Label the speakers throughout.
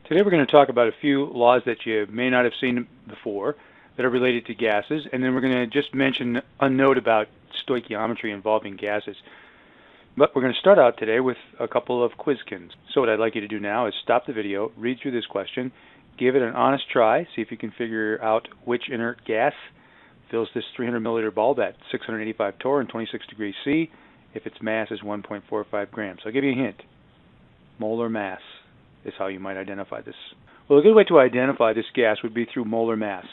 Speaker 1: Today we're going to talk about a few laws that you may not have seen before that are related to gases, and then we're going to just mention a note about stoichiometry involving gases. But we're going to start out today with a couple of quizkins. So what I'd like you to do now is stop the video, read through this question, give it an honest try, see if you can figure out which inert gas fills this 300 milliliter bulb at 685 torr and 26 degrees C if its mass is 1.45 grams. I'll give you a hint. Molar mass is how you might identify this. Well, a good way to identify this gas would be through molar mass.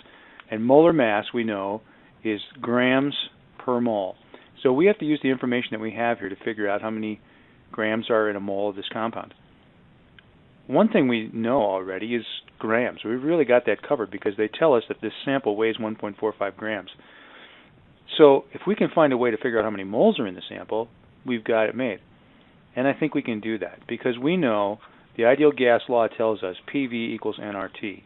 Speaker 1: And molar mass, we know, is grams per mole. So we have to use the information that we have here to figure out how many grams are in a mole of this compound. One thing we know already is grams. We've really got that covered because they tell us that this sample weighs 1.45 grams. So if we can find a way to figure out how many moles are in the sample, we've got it made. And I think we can do that because we know the ideal gas law tells us PV equals nRT.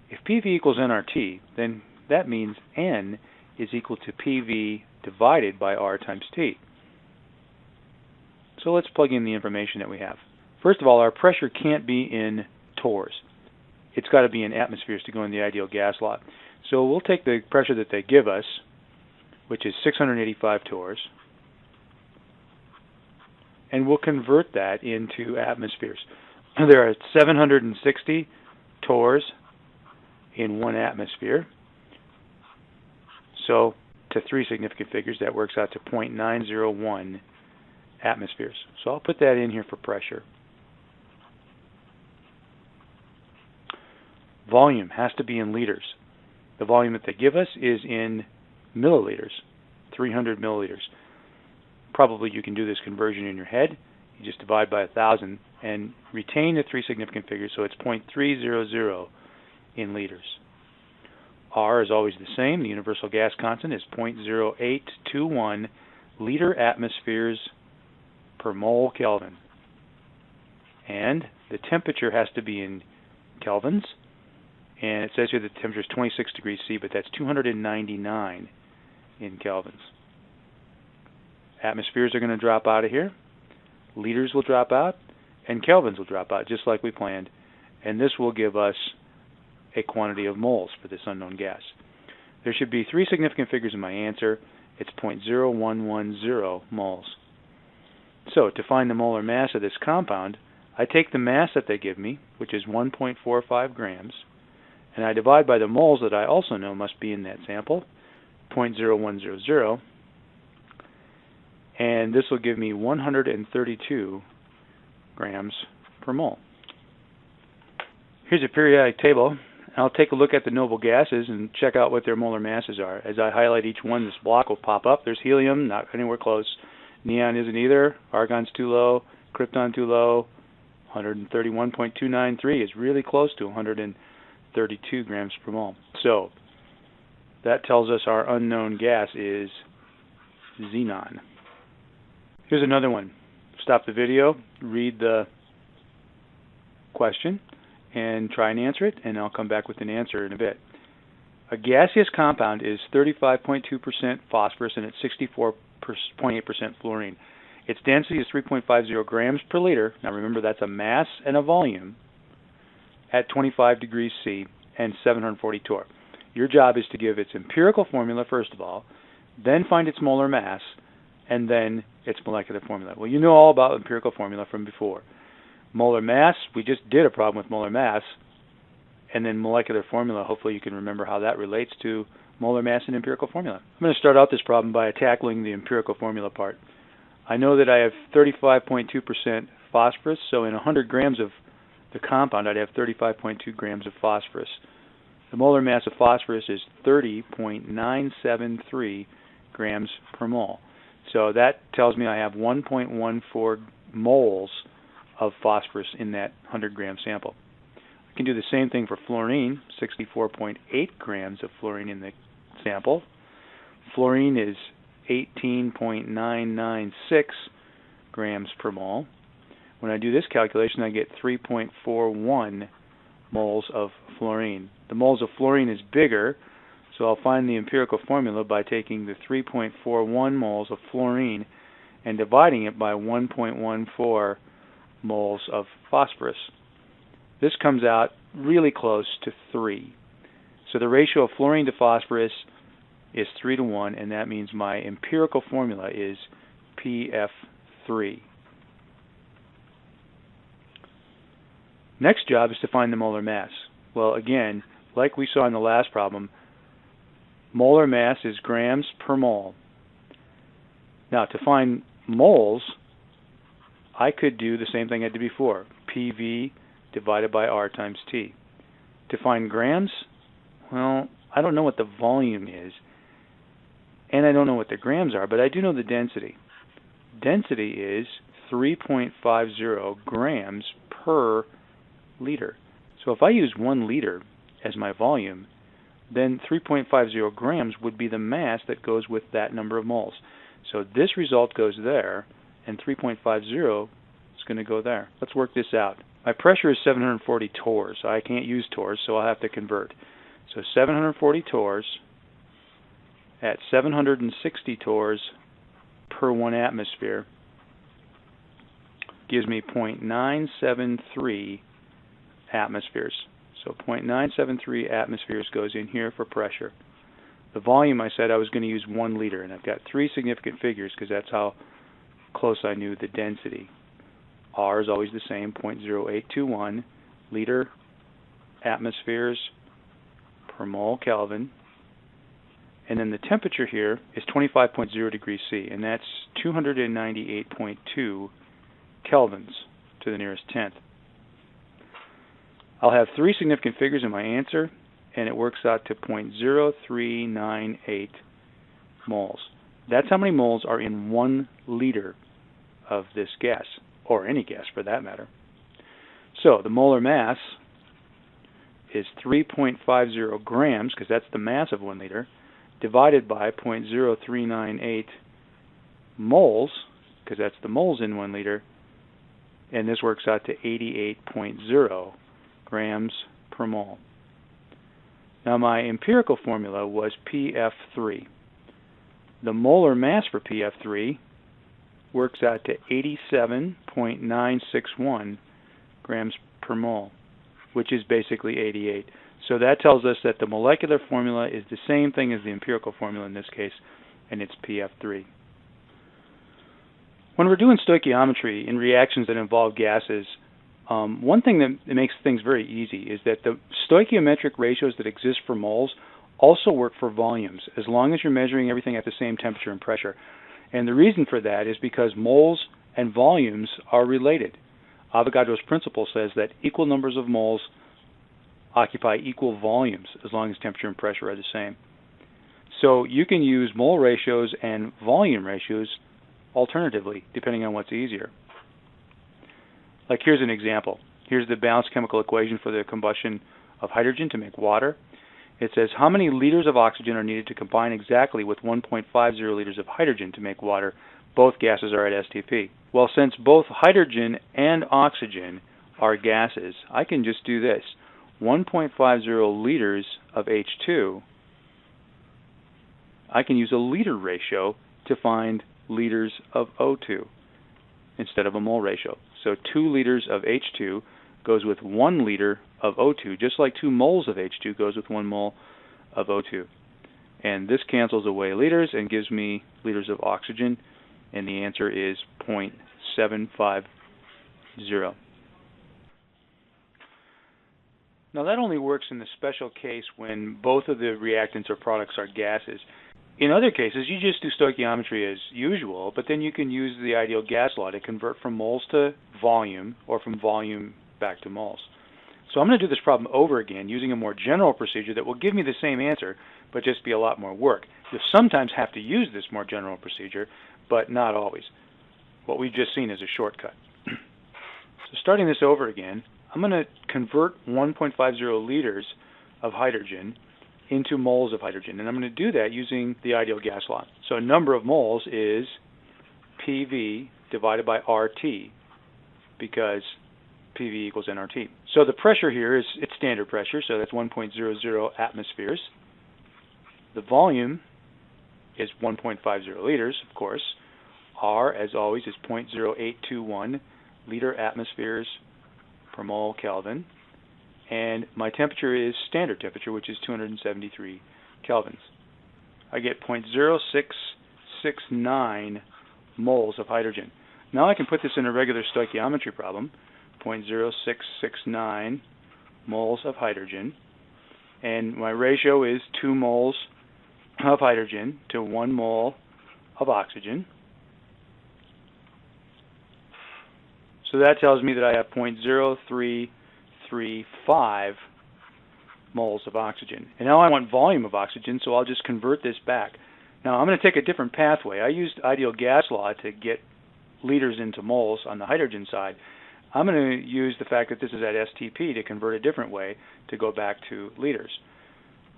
Speaker 1: If PV equals nRT, then that means N is equal to PV divided by R times T. So let's plug in the information that we have. First of all, our pressure can't be in torrs. It's got to be in atmospheres to go in the ideal gas law. So we'll take the pressure that they give us, which is 685 torrs, and we'll convert that into atmospheres. There are 760 torrs in 1 atmosphere. So to 3 significant figures, that works out to 0.901 atmospheres. So I'll put that in here for pressure. Volume has to be in liters. The volume that they give us is in milliliters, 300 milliliters. Probably you can do this conversion in your head. You just divide by 1,000 and retain the 3 significant figures, so it's 0.300 in liters. R is always the same. The universal gas constant is 0.0821 liter atmospheres per mole Kelvin. And the temperature has to be in kelvins. And it says here that the temperature is 26 degrees C, but that's 299 in kelvins. Atmospheres are going to drop out of here. Liters will drop out, and kelvins will drop out, just like we planned. And this will give us a quantity of moles for this unknown gas. There should be 3 significant figures in my answer. It's 0.0110 moles. So to find the molar mass of this compound, I take the mass that they give me, which is 1.45 grams, and I divide by the moles that I also know must be in that sample, 0.0100, and this will give me 132 grams per mole. Here's a periodic table. I'll take a look at the noble gases and check out what their molar masses are. As I highlight each one, this block will pop up. There's helium, not anywhere close. Neon isn't either. Argon's too low. Krypton too low. 131.293 is really close to 132 grams per mole. So that tells us our unknown gas is xenon. Here's another one. Stop the video, read the question, and try and answer it, and I'll come back with an answer in a bit. A gaseous compound is 35.2% phosphorus and it's 64.8% fluorine. Its density is 3.50 grams per liter. Now remember, that's a mass and a volume at 25 degrees C and 740 torr. Your job is to give its empirical formula first of all, then find its molar mass, and then its molecular formula. Well, you know all about empirical formula from before. Molar mass, we just did a problem with molar mass, and then molecular formula, hopefully you can remember how that relates to molar mass and empirical formula. I'm going to start out this problem by tackling the empirical formula part. I know that I have 35.2% phosphorus, so in 100 grams of the compound I'd have 35.2 grams of phosphorus. The molar mass of phosphorus is 30.973 grams per mole. So that tells me I have 1.14 moles of phosphorus in that 100 gram sample. I can do the same thing for fluorine, 64.8 grams of fluorine in the sample. Fluorine is 18.996 grams per mole. When I do this calculation, I get 3.41 moles of fluorine. The moles of fluorine is bigger, so I'll find the empirical formula by taking the 3.41 moles of fluorine and dividing it by 1.14 moles of phosphorus. this comes out really close to 3. So the ratio of fluorine to phosphorus is 3 to 1, and that means my empirical formula is PF3. Next job is to find the molar mass. Well, again, like we saw in the last problem, molar mass is grams per mole. Now, to find moles, I could do the same thing I did before, PV divided by R times T. To find grams, well, I don't know what the volume is, and I don't know what the grams are, but I do know the density. Density is 3.50 grams per liter. So if I use 1 liter as my volume, then 3.50 grams would be the mass that goes with that number of moles. So this result goes there, and 3.50 is going to go there. Let's work this out. My pressure is 740 torrs. I can't use torrs, so I'll have to convert. So 740 torrs at 760 torrs per 1 atmosphere gives me 0.973 atmospheres. So 0.973 atmospheres goes in here for pressure. The volume, I said I was going to use 1 liter, and I've got 3 significant figures because that's how close I knew the density. R is always the same, 0.0821 liter atmospheres per mole Kelvin. And then the temperature here is 25.0 degrees C, and that's 298.2 kelvins to the nearest tenth. I'll have 3 significant figures in my answer, and it works out to 0.0398 moles. That's how many moles are in 1 liter of this gas, or any gas for that matter. So the molar mass is 3.50 grams, because that's the mass of 1 liter, divided by 0.0398 moles, because that's the moles in 1 liter, and this works out to 88.0 grams per mole. Now my empirical formula was PF3. The molar mass for PF3 works out to 87.961 grams per mole, which is basically 88. So that tells us that the molecular formula is the same thing as the empirical formula in this case, and it's PF3. When we're doing stoichiometry in reactions that involve gases, one thing that makes things very easy is that the stoichiometric ratios that exist for moles also work for volumes, as long as you're measuring everything at the same temperature and pressure. And the reason for that is because moles and volumes are related. Avogadro's principle says that equal numbers of moles occupy equal volumes as long as temperature and pressure are the same. So you can use mole ratios and volume ratios alternatively, depending on what's easier. Like here's an example. Here's the balanced chemical equation for the combustion of hydrogen to make water. It says how many liters of oxygen are needed to combine exactly with 1.50 liters of hydrogen to make water. Both gases are at STP. Well, since both hydrogen and oxygen are gases, I can just do this. 1.50 liters of H2, I can use a liter ratio to find liters of O2 instead of a mole ratio. So 2 liters of H2 goes with 1 liter of O2, just like 2 moles of H2 goes with 1 mole of O2. And this cancels away liters and gives me liters of oxygen, and the answer is 0.750. Now that only works in the special case when both of the reactants or products are gases. In other cases, you just do stoichiometry as usual, but then you can use the ideal gas law to convert from moles to volume or from volume back to moles. So I'm going to do this problem over again using a more general procedure that will give me the same answer, but just be a lot more work. You'll sometimes have to use this more general procedure, but not always. What we've just seen is a shortcut. So starting this over again, I'm going to convert 1.50 liters of hydrogen into moles of hydrogen, and I'm going to do that using the ideal gas law. So a number of moles is PV divided by RT, because PV equals nRT. So the pressure here is its standard pressure, so that's 1.00 atmospheres. The volume is 1.50 liters, of course. R, as always, is 0.0821 liter atmospheres per mole Kelvin. and my temperature is standard temperature, which is 273 kelvins. I get 0.0669 moles of hydrogen. Now I can put this in a regular stoichiometry problem, 0.0669 moles of hydrogen, and my ratio is 2 moles of hydrogen to 1 mole of oxygen. So that tells me that I have 0.0335 moles of oxygen. And now I want volume of oxygen, so I'll just convert this back. Now I'm going to take a different pathway. I used ideal gas law to get liters into moles on the hydrogen side. I'm going to use the fact that this is at STP to convert a different way to go back to liters.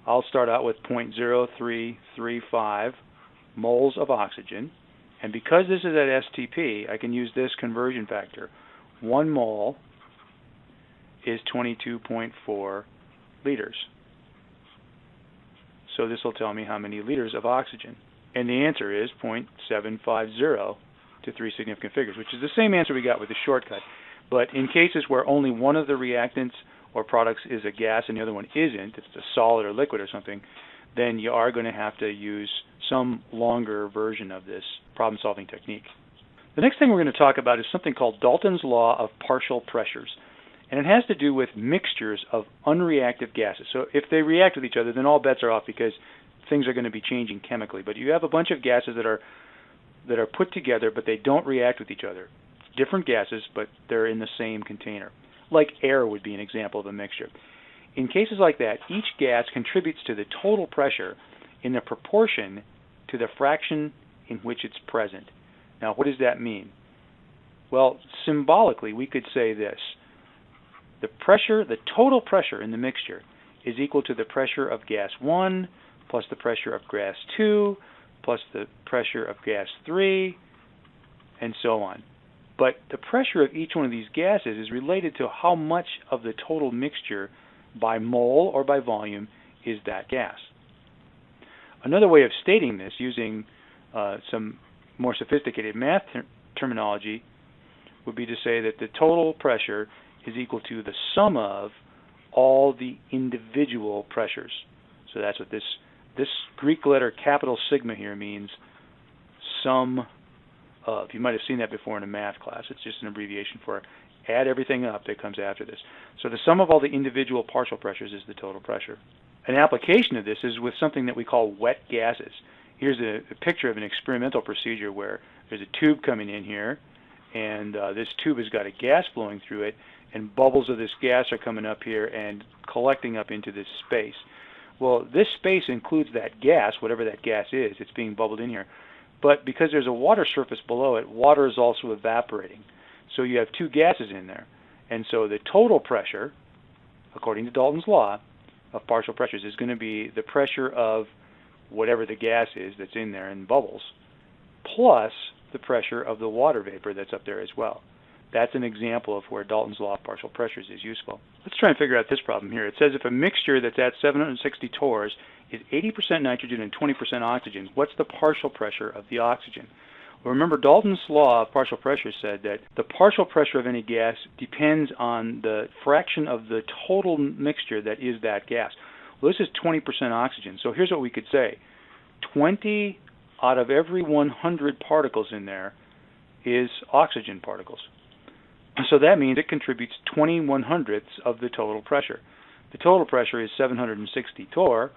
Speaker 1: I'll start out with 0.0335 moles of oxygen, and because this is at STP, I can use this conversion factor. 1 mole is 22.4 liters. So this will tell me how many liters of oxygen. And the answer is 0.750 to 3 significant figures, which is the same answer we got with the shortcut. But in cases where only one of the reactants or products is a gas and the other one isn't, it's a solid or liquid or something, then you are going to have to use some longer version of this problem-solving technique. The next thing we're going to talk about is something called Dalton's law of partial pressures. And it has to do with mixtures of unreactive gases. So if they react with each other, then all bets are off because things are going to be changing chemically. But you have a bunch of gases that are put together, but they don't react with each other. It's different gases, but they're in the same container. Like air would be an example of a mixture. In cases like that, each gas contributes to the total pressure in the proportion to the fraction in which it's present. Now, what does that mean? Well, symbolically, we could say this. The total pressure in the mixture is equal to the pressure of gas 1 plus the pressure of gas 2 plus the pressure of gas 3, and so on. But the pressure of each one of these gases is related to how much of the total mixture by mole or by volume is that gas. Another way of stating this using some more sophisticated math terminology would be to say that the total pressure is equal to the sum of all the individual pressures. So that's what this Greek letter capital sigma here means, sum of. You might have seen that before in a math class. It's just an abbreviation for add everything up that comes after this. So the sum of all the individual partial pressures is the total pressure. An application of this is with something that we call wet gases. Here's a picture of an experimental procedure where there's a tube coming in here, and this tube has got a gas flowing through it, and bubbles of this gas are coming up here and collecting up into this space. Well, this space includes that gas, whatever that gas is. It's being bubbled in here. But because there's a water surface below it, water is also evaporating. So you have two gases in there. And so the total pressure, according to Dalton's law of partial pressures, is going to be the pressure of whatever the gas is that's in there in bubbles, plus the pressure of the water vapor that's up there as well. That's an example of where Dalton's law of partial pressures is useful. Let's try and figure out this problem here. It says if a mixture that's at 760 torrs is 80% nitrogen and 20% oxygen, what's the partial pressure of the oxygen? Well, remember, Dalton's law of partial pressure said that the partial pressure of any gas depends on the fraction of the total mixture that is that gas. Well, this is 20% oxygen, so here's what we could say. 20 out of every 100 particles in there is oxygen particles. So that means it contributes 20/100ths of the total pressure. The total pressure is 760 torr,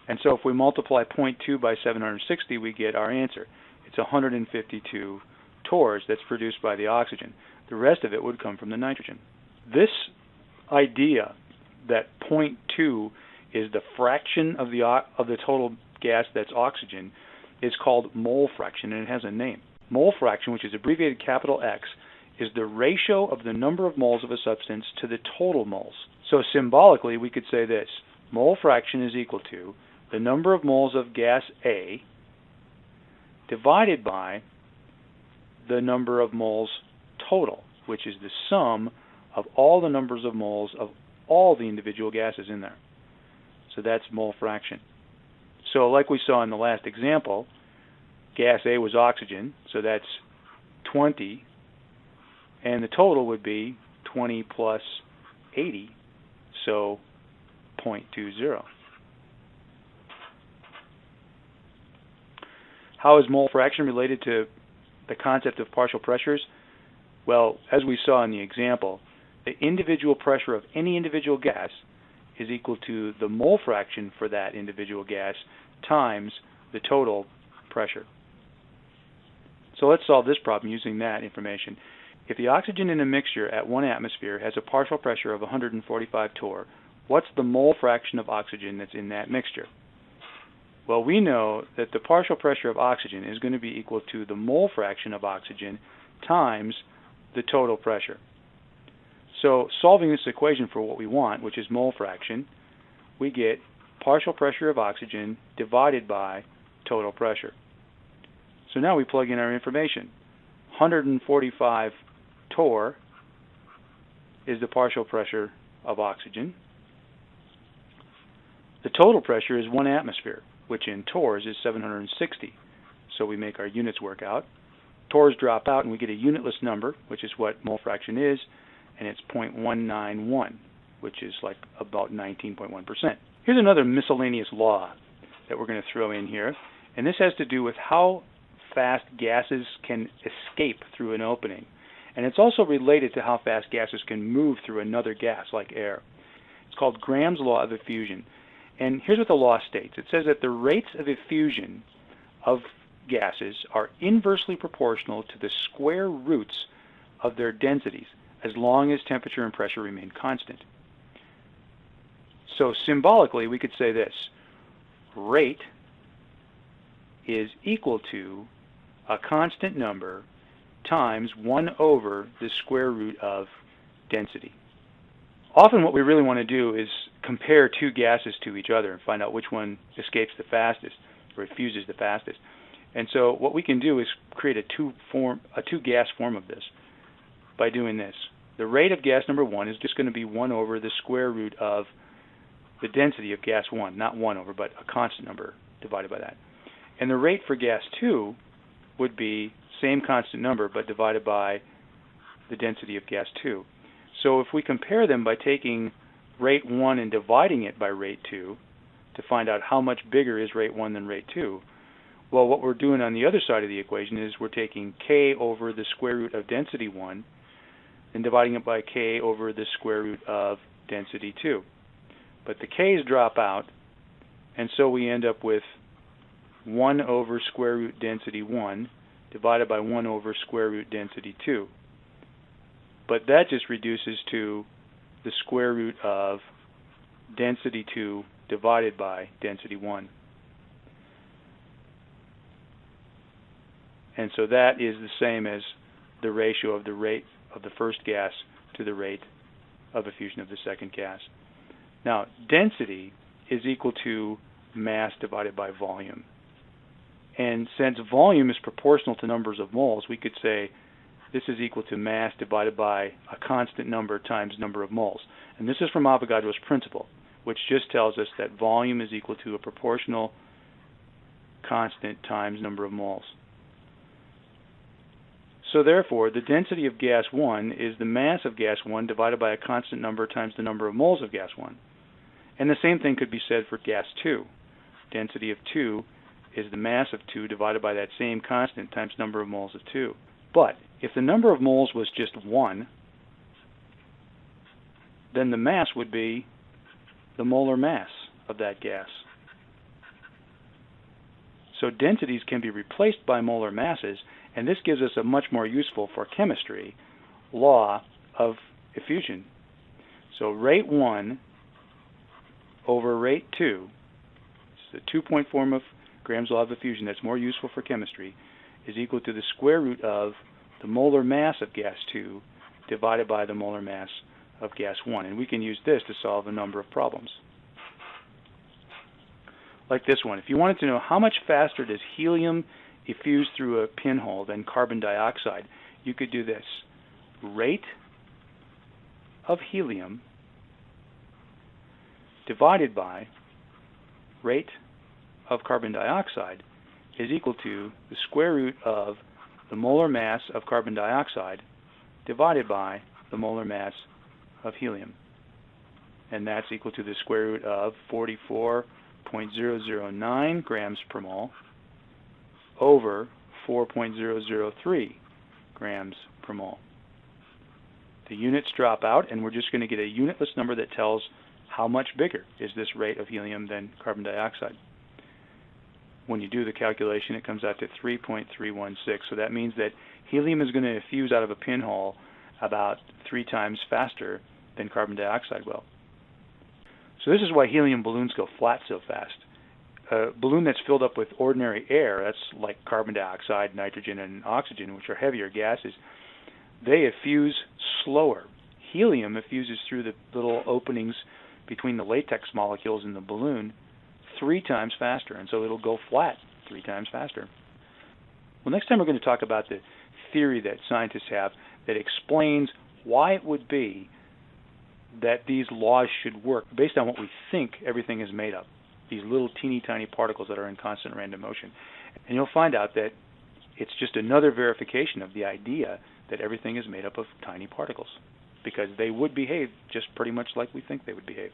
Speaker 1: and so if we multiply 0.2 by 760, we get our answer. It's 152 torrs that's produced by the oxygen. The rest of it would come from the nitrogen. This idea that 0.2 is the fraction of the total gas that's oxygen is called mole fraction, and it has a name. Mole fraction, which is abbreviated capital X, is the ratio of the number of moles of a substance to the total moles. So symbolically, we could say this. Mole fraction is equal to the number of moles of gas A divided by the number of moles total, which is the sum of all the numbers of moles of all the individual gases in there. So that's mole fraction. So like we saw in the last example, gas A was oxygen, so that's 20, and the total would be 20 plus 80, so 0.20. How is mole fraction related to the concept of partial pressures? Well, as we saw in the example, the individual pressure of any individual gas is equal to the mole fraction for that individual gas times the total pressure. So let's solve this problem using that information. If the oxygen in a mixture at 1 atmosphere has a partial pressure of 145 torr, what's the mole fraction of oxygen that's in that mixture? Well, we know that the partial pressure of oxygen is going to be equal to the mole fraction of oxygen times the total pressure. So solving this equation for what we want, which is mole fraction, we get partial pressure of oxygen divided by total pressure. So now we plug in our information. 145 torr is the partial pressure of oxygen. The total pressure is 1 atmosphere, which in torrs is 760. So we make our units work out. Torrs drop out and we get a unitless number, which is what mole fraction is, and it's 0.191, which is like about 19.1%. Here's another miscellaneous law that we're going to throw in here, and this has to do with how fast gases can escape through an opening. And it's also related to how fast gases can move through another gas, like air. It's called Graham's law of effusion. And here's what the law states. It says that the rates of effusion of gases are inversely proportional to the square roots of their densities, as long as temperature and pressure remain constant. So symbolically, we could say this: rate is equal to a constant number times 1 over the square root of density. Often what we really want to do is compare two gases to each other and find out which one escapes the fastest or effuses the fastest. And so what we can do is create a two-gas form of this by doing this. The rate of gas number 1 is just going to be 1 over the square root of the density of gas 1, not 1 over, but a constant number divided by that. And the rate for gas 2 would be same constant number, but divided by the density of gas 2. So if we compare them by taking rate 1 and dividing it by rate 2 to find out how much bigger is rate 1 than rate 2, well, what we're doing on the other side of the equation is we're taking k over the square root of density 1 and dividing it by k over the square root of density 2. But the k's drop out, and so we end up with 1 over square root density 1 divided by 1 over square root density 2. But that just reduces to the square root of density 2 divided by density 1. And so that is the same as the ratio of the rate of the first gas to the rate of effusion of the second gas. Now, density is equal to mass divided by volume. And since volume is proportional to numbers of moles, we could say this is equal to mass divided by a constant number times number of moles. And this is from Avogadro's principle, which just tells us that volume is equal to a proportional constant times number of moles. So therefore, the density of gas 1 is the mass of gas 1 divided by a constant number times the number of moles of gas 1. And the same thing could be said for gas 2. Density of 2 is the mass of 2 divided by that same constant times number of moles of 2. But if the number of moles was just 1, then the mass would be the molar mass of that gas. So densities can be replaced by molar masses, and this gives us a much more useful for chemistry law of effusion. So rate 1 over rate 2, it's the 2-point form of Graham's law of effusion that's more useful for chemistry, is equal to the square root of the molar mass of gas 2 divided by the molar mass of gas 1. And we can use this to solve a number of problems. Like this one. If you wanted to know how much faster does helium effuse through a pinhole than carbon dioxide, you could do this. Rate of helium divided by rate of carbon dioxide is equal to the square root of the molar mass of carbon dioxide divided by the molar mass of helium. and that's equal to the square root of 44.009 grams per mole over 4.003 grams per mole. The units drop out, and we're just going to get a unitless number that tells how much bigger is this rate of helium than carbon dioxide. When you do the calculation, it comes out to 3.316. So that means that helium is going to diffuse out of a pinhole about 3 times faster than carbon dioxide will. So this is why helium balloons go flat so fast. A balloon that's filled up with ordinary air, that's like carbon dioxide, nitrogen, and oxygen, which are heavier gases, they effuse slower. Helium effuses through the little openings between the latex molecules in the balloon 3 times faster, and so it'll go flat 3 times faster. Well, next time we're going to talk about the theory that scientists have that explains why it would be that these laws should work based on what we think everything is made of, these little teeny tiny particles that are in constant random motion. And you'll find out that it's just another verification of the idea that everything is made up of tiny particles, because they would behave just pretty much like we think they would behave.